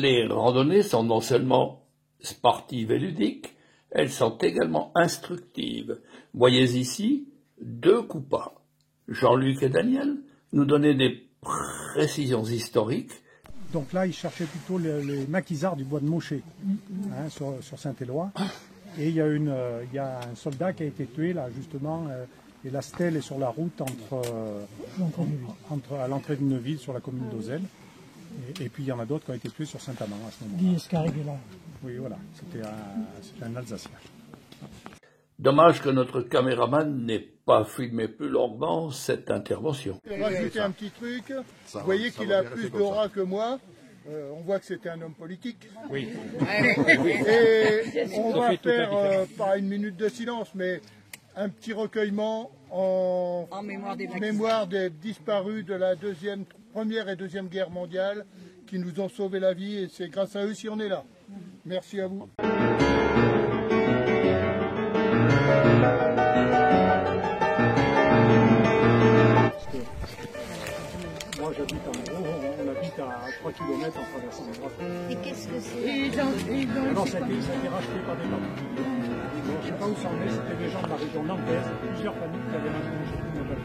Les randonnées sont non seulement sportives et ludiques, elles sont également instructives. Voyez ici 2 coupas. Jean-Luc et Daniel nous donnaient des précisions historiques. Donc là, ils cherchaient plutôt les maquisards du bois de Maucher, sur Saint-Éloi. Et il y a un soldat qui a été tué là, justement, et la stèle est sur la route à l'entrée de Neuville, sur la commune d'Ozelle. Et puis il y en a d'autres qui ont été tués sur Saint-Amand à ce moment-là. Guy Escariguela. Oui, voilà, c'était un Alsacien. Dommage que notre caméraman n'ait pas filmé plus longuement cette intervention. Rajouter un petit truc, vous voyez qu'il a plus d'aura que moi. On voit que c'était un homme politique. Oui. Et on va faire, pas une minute de silence, mais un petit recueillement en mémoire des disparus de la Première et Deuxième Guerre mondiale qui nous ont sauvé la vie, et c'est grâce à eux si on est là. Merci à vous. Moi j'habite en gros, on habite à 3 km en traversant le Graffon. Et qu'est-ce que c'est? Non, ça a été racheté par des particuliers. Je ne sais pas où ça en est, c'était des gens de la région nantaise, plusieurs familles qui avaient maintenu chez nous notre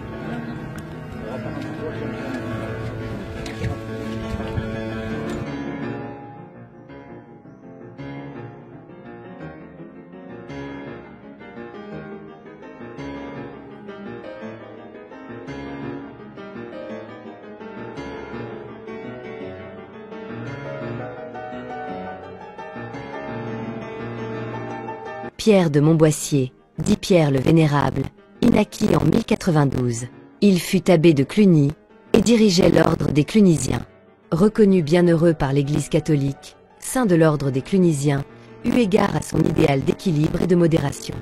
Pierre de Montboissier, dit Pierre le Vénérable, il naquit en 1092. Il fut abbé de Cluny et dirigeait l'ordre des Clunisiens. Reconnu bienheureux par l'Église catholique, saint de l'ordre des Clunisiens, eu égard à son idéal d'équilibre et de modération.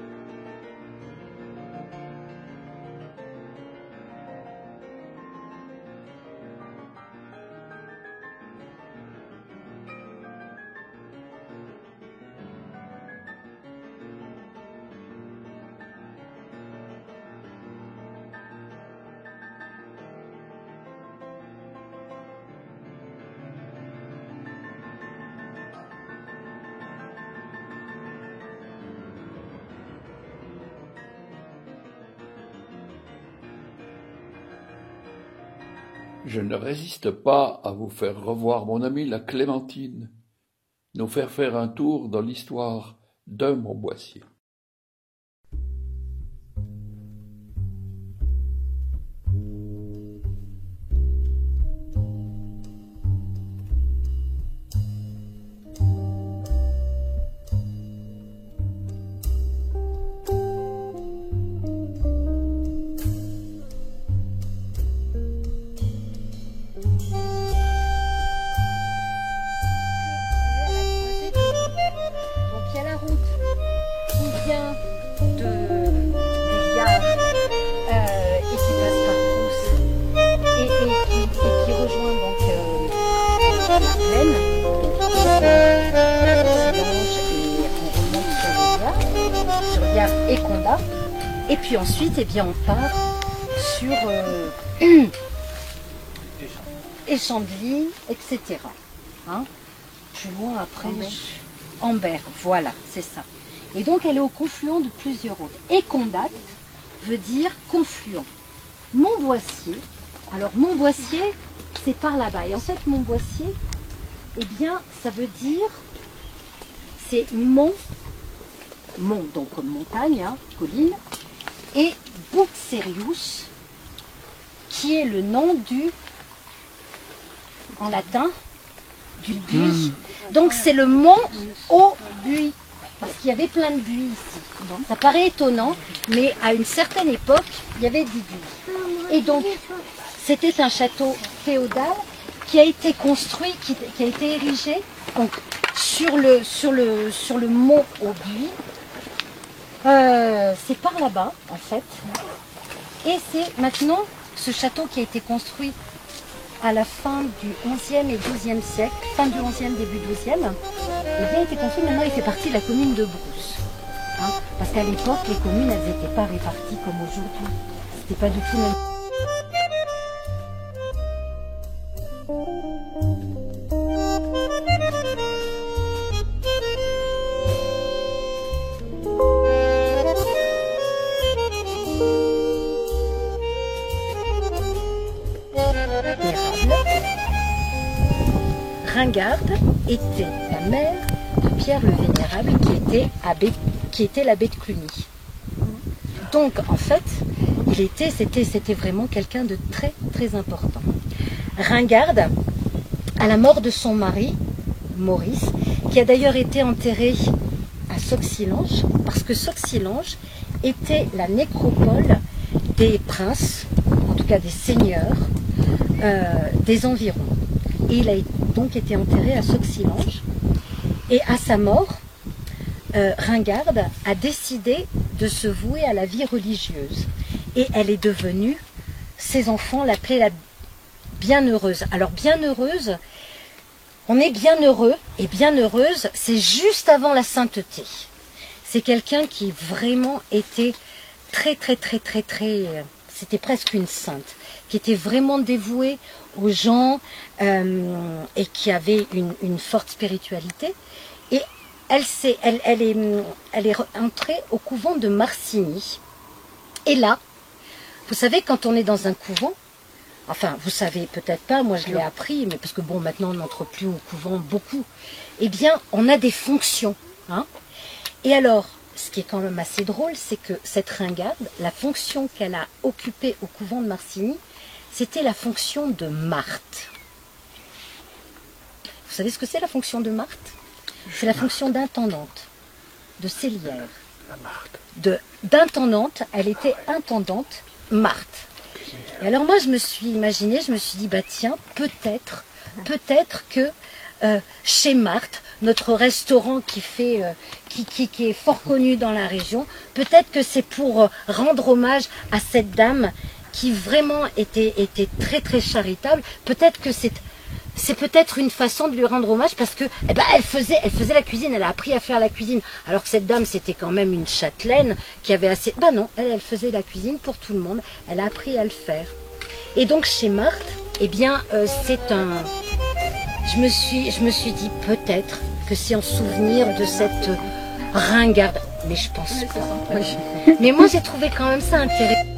Je ne résiste pas à vous faire revoir mon amie la Clémentine, nous faire un tour dans l'histoire d'un Montboissier. Et Condat. Et puis ensuite, eh bien, on part sur Échambly, etc. Hein, plus loin après, Ambert, voilà, c'est ça. Et donc, elle est au confluent de plusieurs routes. Et Condat veut dire confluent. Montboissier, alors Montboissier, c'est par là-bas. Et en fait, Montboissier, eh bien, ça veut dire, c'est mont, donc comme montagne, hein, colline, et Buxerius, qui est le nom en latin, du buis. Donc c'est le mont au buis, parce qu'il y avait plein de buis ici. Ça paraît étonnant, mais à une certaine époque, il y avait du buis. Et donc, c'était un château féodal qui a été construit, qui a été érigé donc, sur le mont au buis. C'est par là-bas, en fait. Et c'est maintenant ce château qui a été construit à la fin du 11e et 12e siècle, fin du 11e, début 12e, il a été construit, maintenant il fait partie de la commune de Brousse. Hein, parce qu'à l'époque, les communes, elles n'étaient pas réparties comme aujourd'hui. C'était pas du tout le même. Ringarde était la mère de Pierre le Vénérable, qui était l'abbé de Cluny. Donc, en fait, c'était vraiment quelqu'un de très, très important. Ringarde, à la mort de son mari, Maurice, qui a d'ailleurs été enterré à Sauxillanges, parce que Sauxillanges était la nécropole des princes, en tout cas des seigneurs, des environs. Et il a donc été enterré à Sauxillanges. Et à sa mort, Ringarde a décidé de se vouer à la vie religieuse. Et elle est devenue, ses enfants l'appelaient la bienheureuse. Alors bienheureuse, on est bien heureux et bien heureuse, c'est juste avant la sainteté. C'est quelqu'un qui vraiment était très, c'était presque une sainte, qui était vraiment dévouée aux gens et qui avait une forte spiritualité. Et elle est entrée au couvent de Marcigny. Et là, vous savez, quand on est dans un couvent, enfin, vous savez peut-être pas, moi je l'ai appris, mais parce que bon, maintenant on n'entre plus au couvent beaucoup, eh bien, on a des fonctions. Hein. Et alors, ce qui est quand même assez drôle, c'est que cette Ringarde, la fonction qu'elle a occupée au couvent de Marcigny, c'était la fonction de Marthe. Vous savez ce que c'est la fonction de Marthe? C'est la fonction d'intendante, de cellière. D'intendante, elle était intendante Marthe. Et alors moi je me suis imaginé, je me suis dit, bah tiens, peut-être que chez Marthe, notre restaurant qui est fort connu dans la région, peut-être que c'est pour rendre hommage à cette dame qui vraiment était très très charitable. Peut-être que c'est peut-être une façon de lui rendre hommage parce que elle faisait la cuisine, elle a appris à faire la cuisine. Alors que cette dame, c'était quand même une châtelaine qui avait assez... Ben non, elle faisait la cuisine pour tout le monde, elle a appris à le faire. Et donc chez Marthe, eh bien, c'est un... Je me suis dit peut-être que c'est en souvenir de cette Ringarde. Mais je pense pas. Mais moi j'ai trouvé quand même ça intéressant.